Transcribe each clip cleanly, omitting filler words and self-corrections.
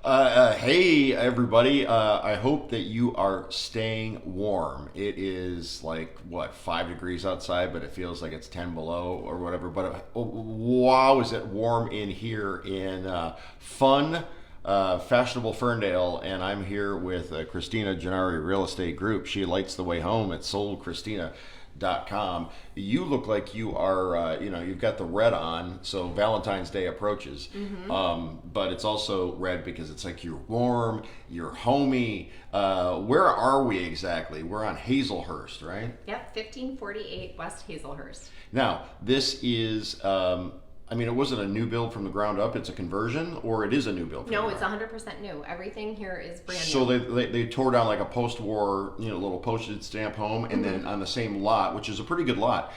Hey everybody, I hope that you are staying warm. It is like, what, 5 degrees outside, but it feels like it's 10 below or whatever. But wow, is it warm in here in fun, fashionable Ferndale. And I'm here with Christina Gennari Real Estate Group. She lights the way home at soldchristina.com. You look like you are, you've got the red on, so Valentine's Day approaches. But it's also red because it's like you're warm, you're homey. Where are we exactly? We're on Hazelhurst, right? Yep, 1548 West Hazelhurst. Now, this is, it wasn't a new build from the ground up. It's a conversion, or it is a new build? No, it's 100% new. Everything here is brand new. So they tore down like a post-war, little postage stamp home, and then on the same lot, which is a pretty good lot,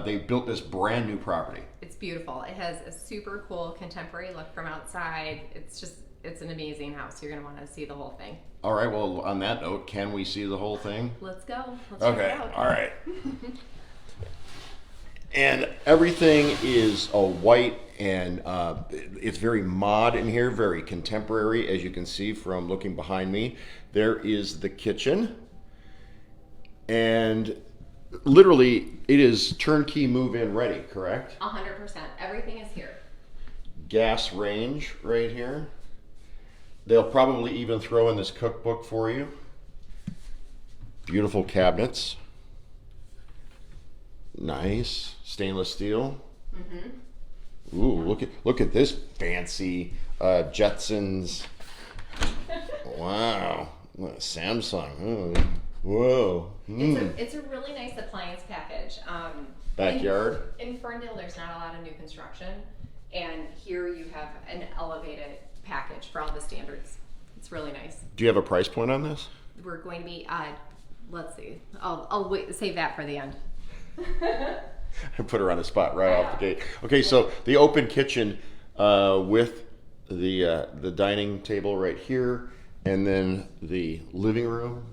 they built this brand new property. It's beautiful. It has a super cool contemporary look from outside. It's an amazing house. You're going to want to see the whole thing. All right. Well, on that note, can we see the whole thing? Let's go. Let's Okay. check it out. All right. And everything is white, and it's very mod in here, very contemporary, as you can see from looking behind me. There is the kitchen, and literally it is turnkey move-in ready, correct? 100%. Everything is here. Gas range right here. They'll probably even throw in this cookbook for you. Beautiful cabinets. Nice stainless steel. Ooh, look at this fancy Jetsons. Wow, Samsung. Whoa. It's a really nice appliance package. Backyard. In Ferndale, there's not a lot of new construction, and here you have an elevated package for all the standards. It's really nice. Do you have a price point on this? We're going to be, let's see. I'll wait, save that for the end. I put her on the spot right off the gate. Okay, so the open kitchen with the dining table right here, and then the living room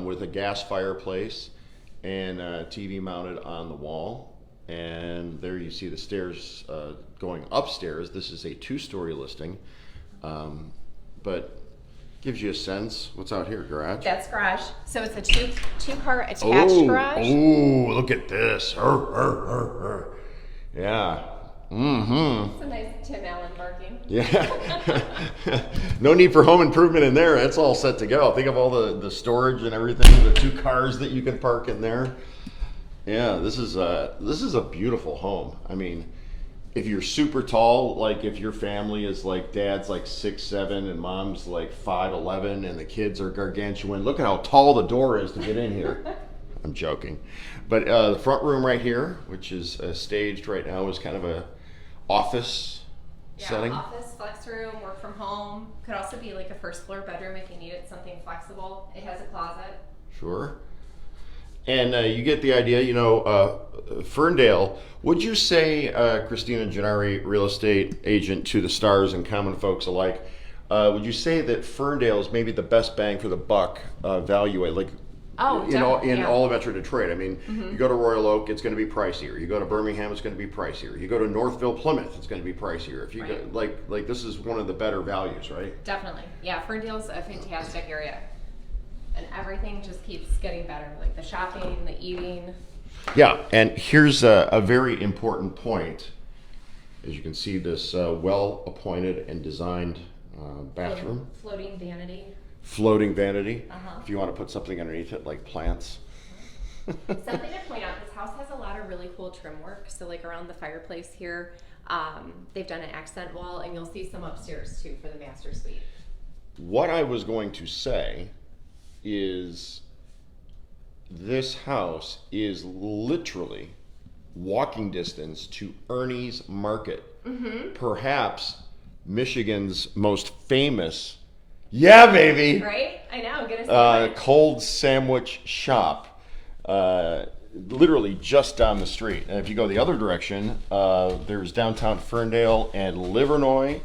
with a gas fireplace and TV mounted on the wall. And there you see the stairs going upstairs. This is a 2-story listing, but gives you a sense. What's out here? Garage? That's garage. So it's a two-car attached garage. Oh, look at this. Yeah. It's a nice Tim Allen barking. Yeah. No need for home improvement in there. That's all set to go. Think of all the storage and everything, the 2 cars that you can park in there. Yeah, this is a beautiful home. I mean, if you're super tall, like if your family is like dad's like 6'7" and mom's like 5'11" and the kids are gargantuan, look at how tall the door is to get in here. I'm joking. But the front room right here, which is staged right now, is kind of a office setting. Office, flex room, work from home. Could also be like a first floor bedroom if you needed something flexible. It has a closet. Sure. And you get the idea, Ferndale, would you say, Christina Gennari, real estate agent to the stars and common folks alike, would you say that Ferndale is maybe the best bang for the buck value, like, in all of Metro Detroit? I mean, you go to Royal Oak, it's going to be pricier. You go to Birmingham, it's going to be pricier. You go to Northville, Plymouth, it's going to be pricier. If you go, like this is one of the better values, right? Definitely. Yeah, Ferndale's a fantastic area. And everything just keeps getting better, like the shopping, the eating. Yeah, and here's a very important point. As you can see, this well-appointed and designed bathroom. Floating vanity. Floating vanity. If you want to put something underneath it, like plants. Something to point out, this house has a lot of really cool trim work. So like around the fireplace here, they've done an accent wall, and you'll see some upstairs too for the master suite. What I was going to say is this house is literally walking distance to Ernie's Market, perhaps Michigan's most famous, yeah baby, right? I know, get a cold sandwich shop, literally just down the street. And if you go the other direction, there's downtown Ferndale and Livernois,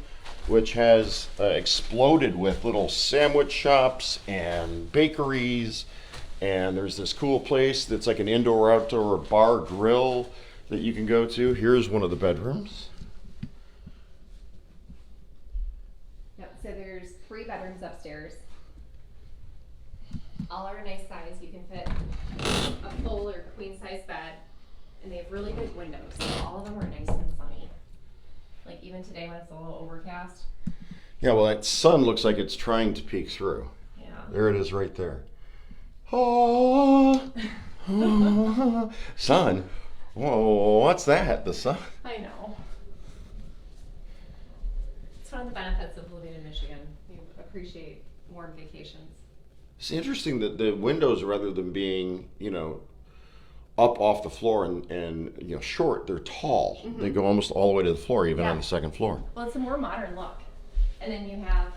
which has exploded with little sandwich shops and bakeries. And there's this cool place that's like an indoor-outdoor bar grill that you can go to. Here's one of the bedrooms. Yep, so there's 3 bedrooms upstairs. All are a nice size. You can fit a full or queen size bed, and they have really big windows, so all of them are nice and sunny. Like even today when it's a little overcast. Yeah, well, that sun looks like it's trying to peek through. Yeah. There it is right there. Oh, oh sun. Whoa, what's that? The sun? I know. It's one of the benefits of living in Michigan. You appreciate warm vacations. It's interesting that the windows, rather than being, up off the floor and short, they're tall. Mm-hmm. They go almost all the way to the floor, even Yeah. on the second floor. Well, it's a more modern look. And then you have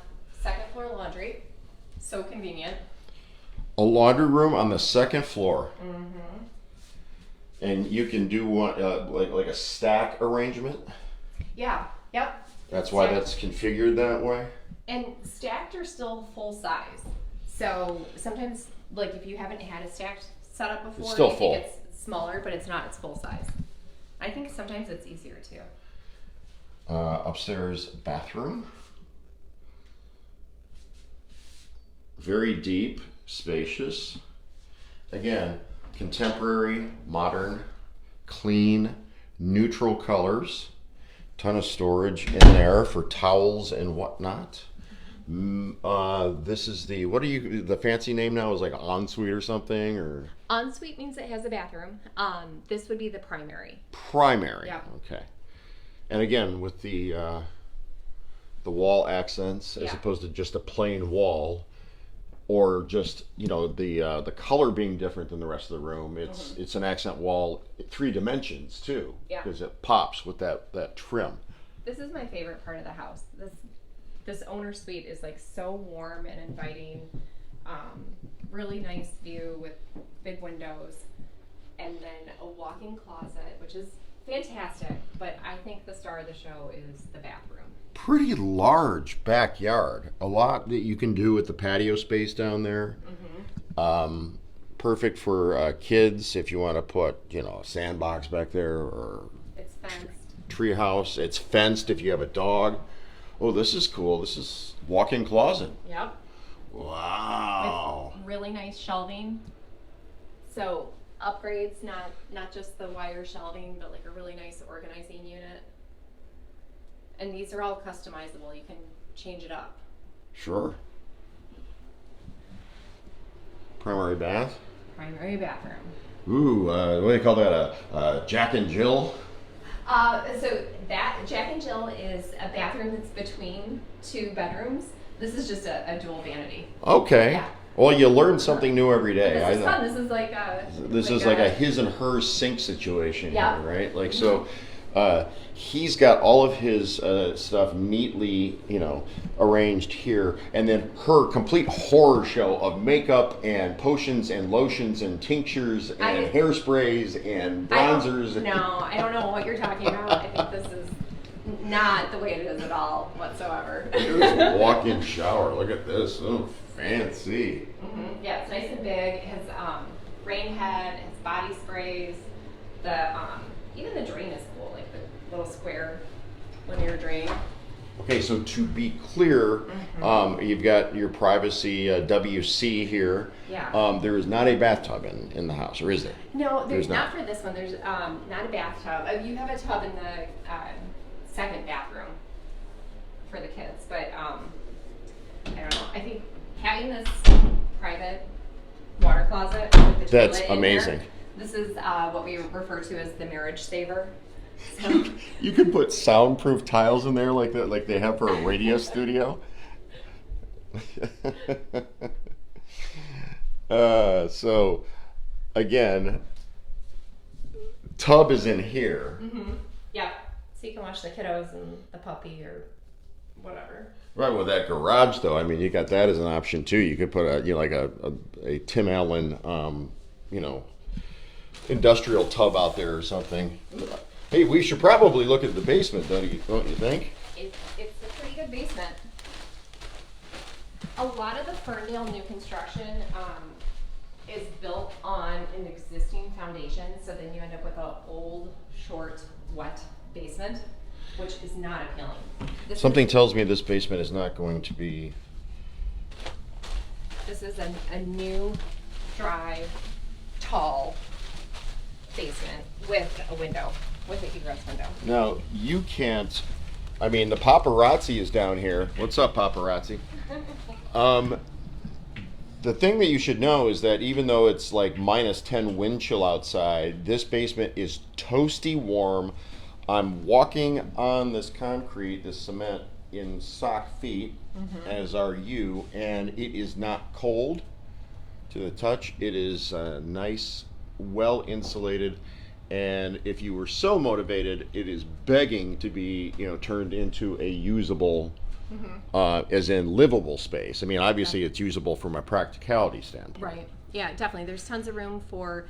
second floor laundry. So convenient. A laundry room on the second floor. Mm-hmm. And you can do one like a stack arrangement. Yeah. Yep. That's why Stacked. that's configured that way. And stacked are still full size. So sometimes, like if you haven't had a stacked setup before, It's still you full. think it's smaller, but it's not. It's full size. I think sometimes it's easier too. Upstairs bathroom. Very deep, spacious. Again, contemporary, modern, clean, neutral colors. Ton of storage in there for towels and whatnot. This is the fancy name now is like ensuite or something, or Ensuite means it has a bathroom. This would be the primary. primary. Yeah. Okay. And again, with the wall accents as Yeah. opposed to just a plain wall, or just the color being different than the rest of the room. It's an accent wall, 3 dimensions too, Yeah. because it pops with that trim. This is my favorite part of the house. This owner suite is like so warm and inviting. Really nice view with big windows, and then a walk-in closet, which is fantastic. But I think the star of the show is the bathroom. Pretty large backyard. A lot that you can do with the patio space down there. Mm-hmm. Perfect for kids if you want to put a sandbox back there, or It's fenced. tree house. It's fenced if you have a dog. Oh, this is cool. This is walk-in closet. Yep. Wow. With really nice shelving. So upgrades, not just the wire shelving, but like a really nice organizing unit. And these are all customizable. You can change it up. Sure. Primary bath. Primary bathroom. Ooh, what do you call that? A Jack and Jill? So that Jack and Jill is a bathroom that's between 2 bedrooms. This is just a dual vanity. Okay. Yeah. Well, you learn something new every day. This is fun. This is like a. This is like a his and her sink situation Yeah. here, right? Like so. He's got all of his stuff neatly, arranged here, and then her complete horror show of makeup and potions and lotions and tinctures and hairsprays and bronzers. No, I don't know what you're talking about. I think this is not the way it is at all whatsoever. Here's walk-in shower. Look at this. Oh, fancy. Mm-hmm. Yeah, it's nice and big. It has rain head. It has body sprays. The even the drain is cool, like the little square linear drain. Okay, so to be clear, you've got your privacy WC here. Yeah. There is not a bathtub in the house, or is there? No, there's not. not for this one. There's not a bathtub. You have a tub in the second bathroom for the kids, but I don't know. I think having this private water closet with the That's toilet in amazing. there, this is what we refer to as the marriage saver. So, You can put soundproof tiles in there like that, like they have for a radio studio. So, again, tub is in here. yeah. So you can watch the kiddos and the puppy or whatever. Right, with that garage though, I mean, you got that as an option too. You could put a Tim Allen, industrial tub out there or something. Hey, we should probably look at the basement, don't you think? It's a pretty good basement. A lot of the Ferndale new construction is built on an existing foundation, so then you end up with an old, short, wet basement. which is not appealing. Something tells me this basement is not going to be. This is a new, dry, tall basement with a window, with an egress window. Now, you can't. I mean, the paparazzi is down here. What's up, paparazzi? The thing that you should know is that even though it's like -10 wind chill outside, this basement is toasty warm. I'm walking on this concrete, this cement, in sock feet, as are you, and it is not cold to the touch. It is nice, well insulated, and if you were so motivated, it is begging to be, turned into a usable, as in livable space. I mean, obviously, it's usable from a practicality standpoint. Right. Yeah, definitely. There's tons of room for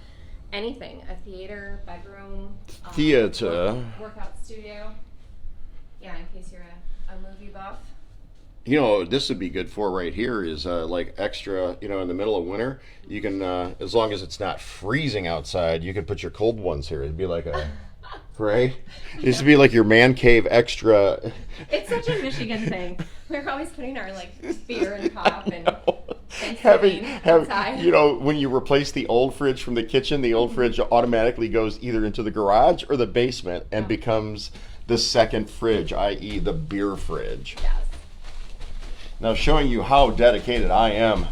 anything: a theater, bedroom, Theater. workout studio. Yeah, in case you're a movie buff. This would be good for right here is like extra, in the middle of winter, you can, as long as it's not freezing outside, you could put your cold ones here. It'd be like right? This would be like your man cave extra. It's such a Michigan thing. We're always putting our beer and pop and having, outside. when you replace the old fridge from the kitchen, the old fridge automatically goes either into the garage or the basement and becomes the second fridge, i.e. the beer fridge. Yes. Now, showing you how dedicated I am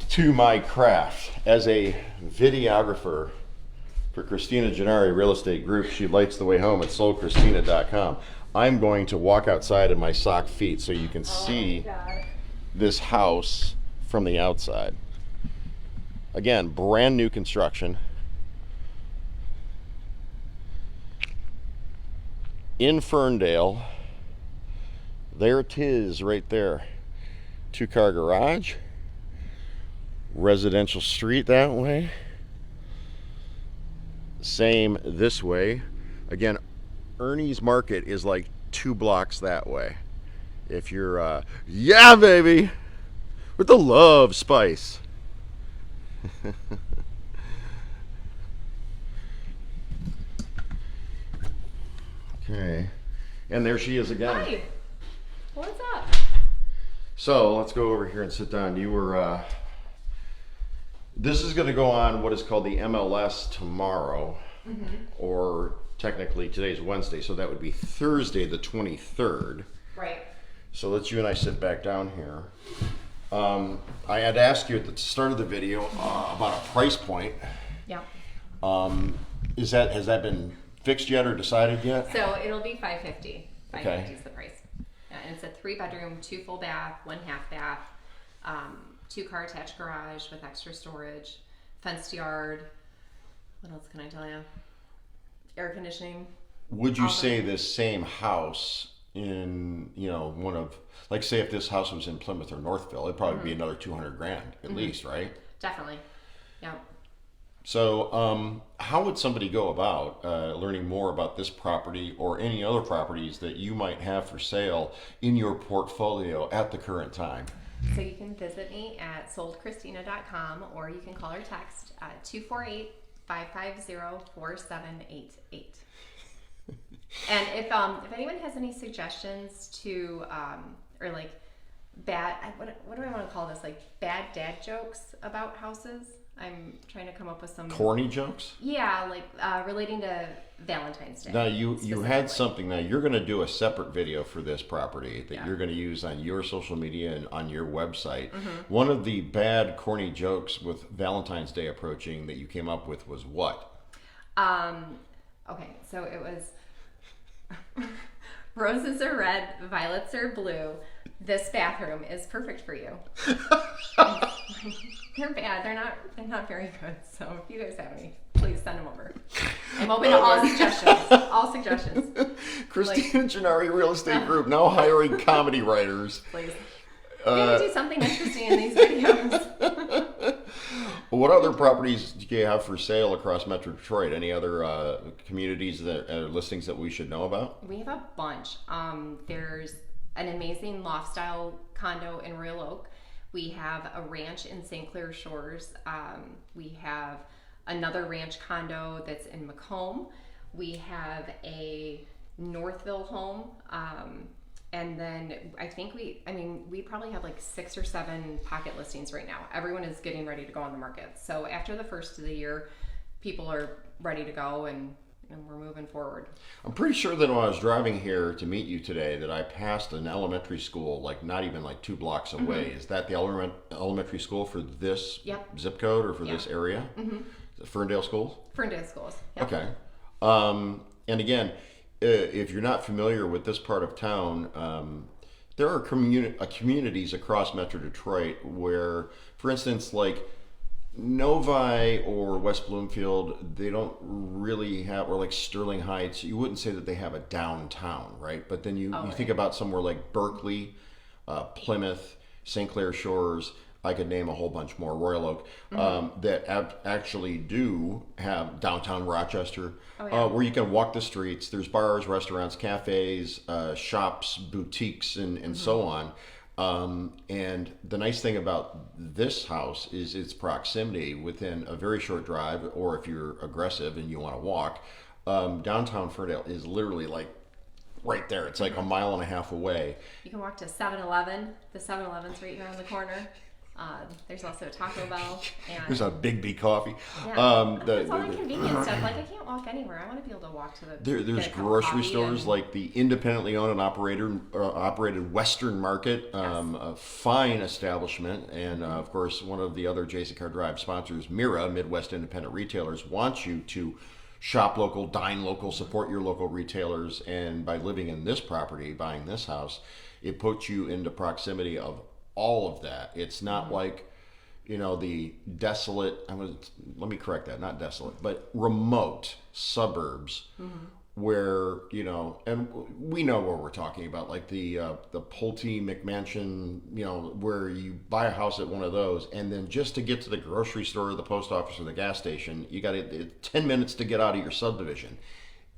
to my craft as a videographer for Christina Gennari Real Estate Group. She lights the way home at soldchristina.com. I'm going to walk outside in my sock feet so you can see this house from the outside. Again, brand new construction. In Ferndale. There it is right there. 2-car garage. Residential street that way. Same this way. Again, Ernie's Market is like 2 blocks that way. If you're, yeah, baby, with the love spice. Okay. And there she is again. Hi. What's up? So let's go over here and sit down. You were, this is going to go on what is called the MLS tomorrow, or technically today's Wednesday, so that would be Thursday the 23rd. Right. So let's you and I sit back down here. I had asked you at the start of the video about a price point. Yeah. Has that been fixed yet or decided yet? So it'll be $550. $550 Okay. is the price. Yeah, and it's a 3-bedroom, 2 full bath, 1 half bath, 2-car attached garage with extra storage, fenced yard. What else can I tell you? Air conditioning. Would you say this same house in, one of, like, say if this house was in Plymouth or Northville, it'd probably be another $200,000 at least, right? Definitely. Yeah. So, how would somebody go about learning more about this property or any other properties that you might have for sale in your portfolio at the current time? So you can visit me at soldchristina.com, or you can call or text at 248-550-4788. And if anyone has any suggestions to or like bad, what do I want to call this, like bad dad jokes about houses, I'm trying to come up with some corny jokes. Yeah, like relating to Valentine's Day. Now you had something. Now you're going to do a separate video for this property that you're going to use on your social media and on your website. One of the bad corny jokes with Valentine's Day approaching that you came up with was what? Okay, so it was roses are red, violets are blue. This bathroom is perfect for you. They're bad. They're not very good. So if you guys have any, please send them over. I'm open to all suggestions. All suggestions. Christina Gennari Real Estate Group now hiring comedy writers. Please. We're gonna do something interesting in these videos. What other properties do you have for sale across Metro Detroit? Any other communities that listings that we should know about? We have a bunch. There's an amazing loft style condo in Royal Oak. We have a ranch in St. Clair Shores. We have another ranch condo that's in Macomb. We have a Northville home. And then we probably have like 6 or 7 pocket listings right now. Everyone is getting ready to go on the market. So after the first of the year, people are ready to go and we're moving forward. I'm pretty sure that when I was driving here to meet you today, that I passed an elementary school, like not even like 2 blocks away. Is that the elementary school for this zip code or for this area? The Ferndale schools? Ferndale schools. Yep. Okay. And again, if you're not familiar with this part of town, there are communities across Metro Detroit where, for instance, like Novi or West Bloomfield, they don't really have, or like Sterling Heights, you wouldn't say that they have a downtown, right? But then you think about somewhere like Berkeley, Plymouth, St. Clair Shores, I could name a whole bunch more, Royal Oak, that actually do have downtown Rochester, where you can walk the streets. There's bars, restaurants, cafes, shops, boutiques, and so on. And the nice thing about this house is its proximity within a very short drive, or if you're aggressive and you want to walk, downtown Ferndale is literally like right there. It's like a mile and a half away. You can walk to 7-Eleven. The 7-Eleven's right here on the corner. There's also a Taco Bell. And there's a Big B coffee. Yeah. It's all the convenient stuff. Like, I can't walk anywhere. I want to be able to walk to the. There's grocery stores like the independently owned and operated Western Market, a fine establishment, and of course one of the other Jason Carr Drive sponsors, Mira, Midwest Independent Retailers, wants you to shop local, dine local, support your local retailers, and by living in this property, buying this house, it puts you into proximity of all of that. It's not like, the desolate, let me correct that, not desolate, but remote suburbs where, and we know where we're talking about, like the Pulte McMansion, where you buy a house at one of those, and then just to get to the grocery store or the post office or the gas station, you got 10 minutes to get out of your subdivision.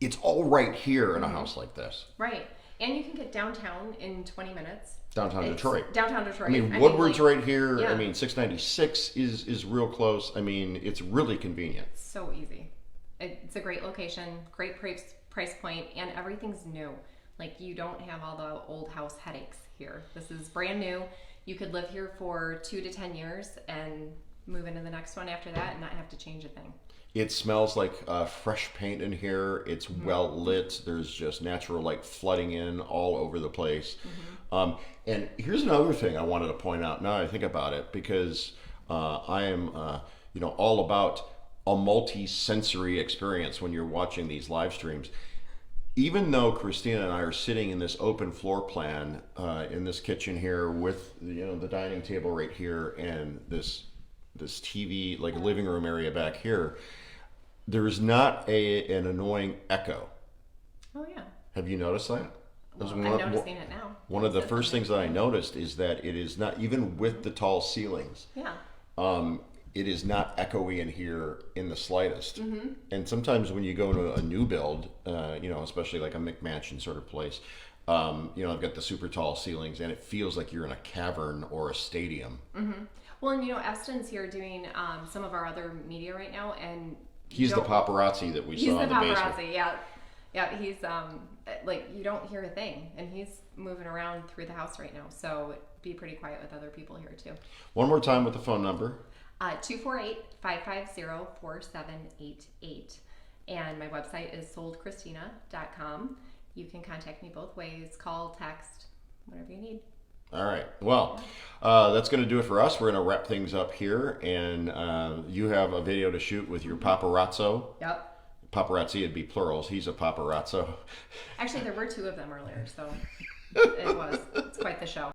It's all right here in a house like this. Right. And you can get downtown in 20 minutes. Downtown Detroit. Downtown Detroit. Woodward's right here. Yeah. 696 is real close. It's really convenient. So easy. It's a great location, great price point, and everything's new. Like, you don't have all the old house headaches here. This is brand new. You could live here for 2 to 10 years and move into the next one after that and not have to change a thing. It smells like fresh paint in here. It's well lit. There's just natural light flooding in all over the place. And here's another thing I wanted to point out now that I think about it, because I am all about a multi-sensory experience when you're watching these live streams. Even though Christina and I are sitting in this open floor plan in this kitchen here with the dining table right here and this TV, like living room area back here, there's not an annoying echo. Oh yeah. Have you noticed that? Well, I'm noticing it now. One of the first things that I noticed is that it is not, even with the tall ceilings, it is not echoey in here in the slightest. And sometimes when you go to a new build, especially like a McMansion sort of place, I've got the super tall ceilings and it feels like you're in a cavern or a stadium. Well, and Eston's here doing some of our other media right now, and he's the paparazzi that we saw in the basement. He's the paparazzi, yeah. He's you don't hear a thing, and he's moving around through the house right now, so be pretty quiet with other people here too. One more time with the phone number. 248-550-4788, and my website is soldchristina.com. You can contact me both ways, call, text, whatever you need. All right. Well, that's going to do it for us. We're going to wrap things up here, and you have a video to shoot with your paparazzo. Yep. Paparazzi, it'd be plurals. He's a paparazzo. Actually, there were 2 of them earlier, so it's quite the show.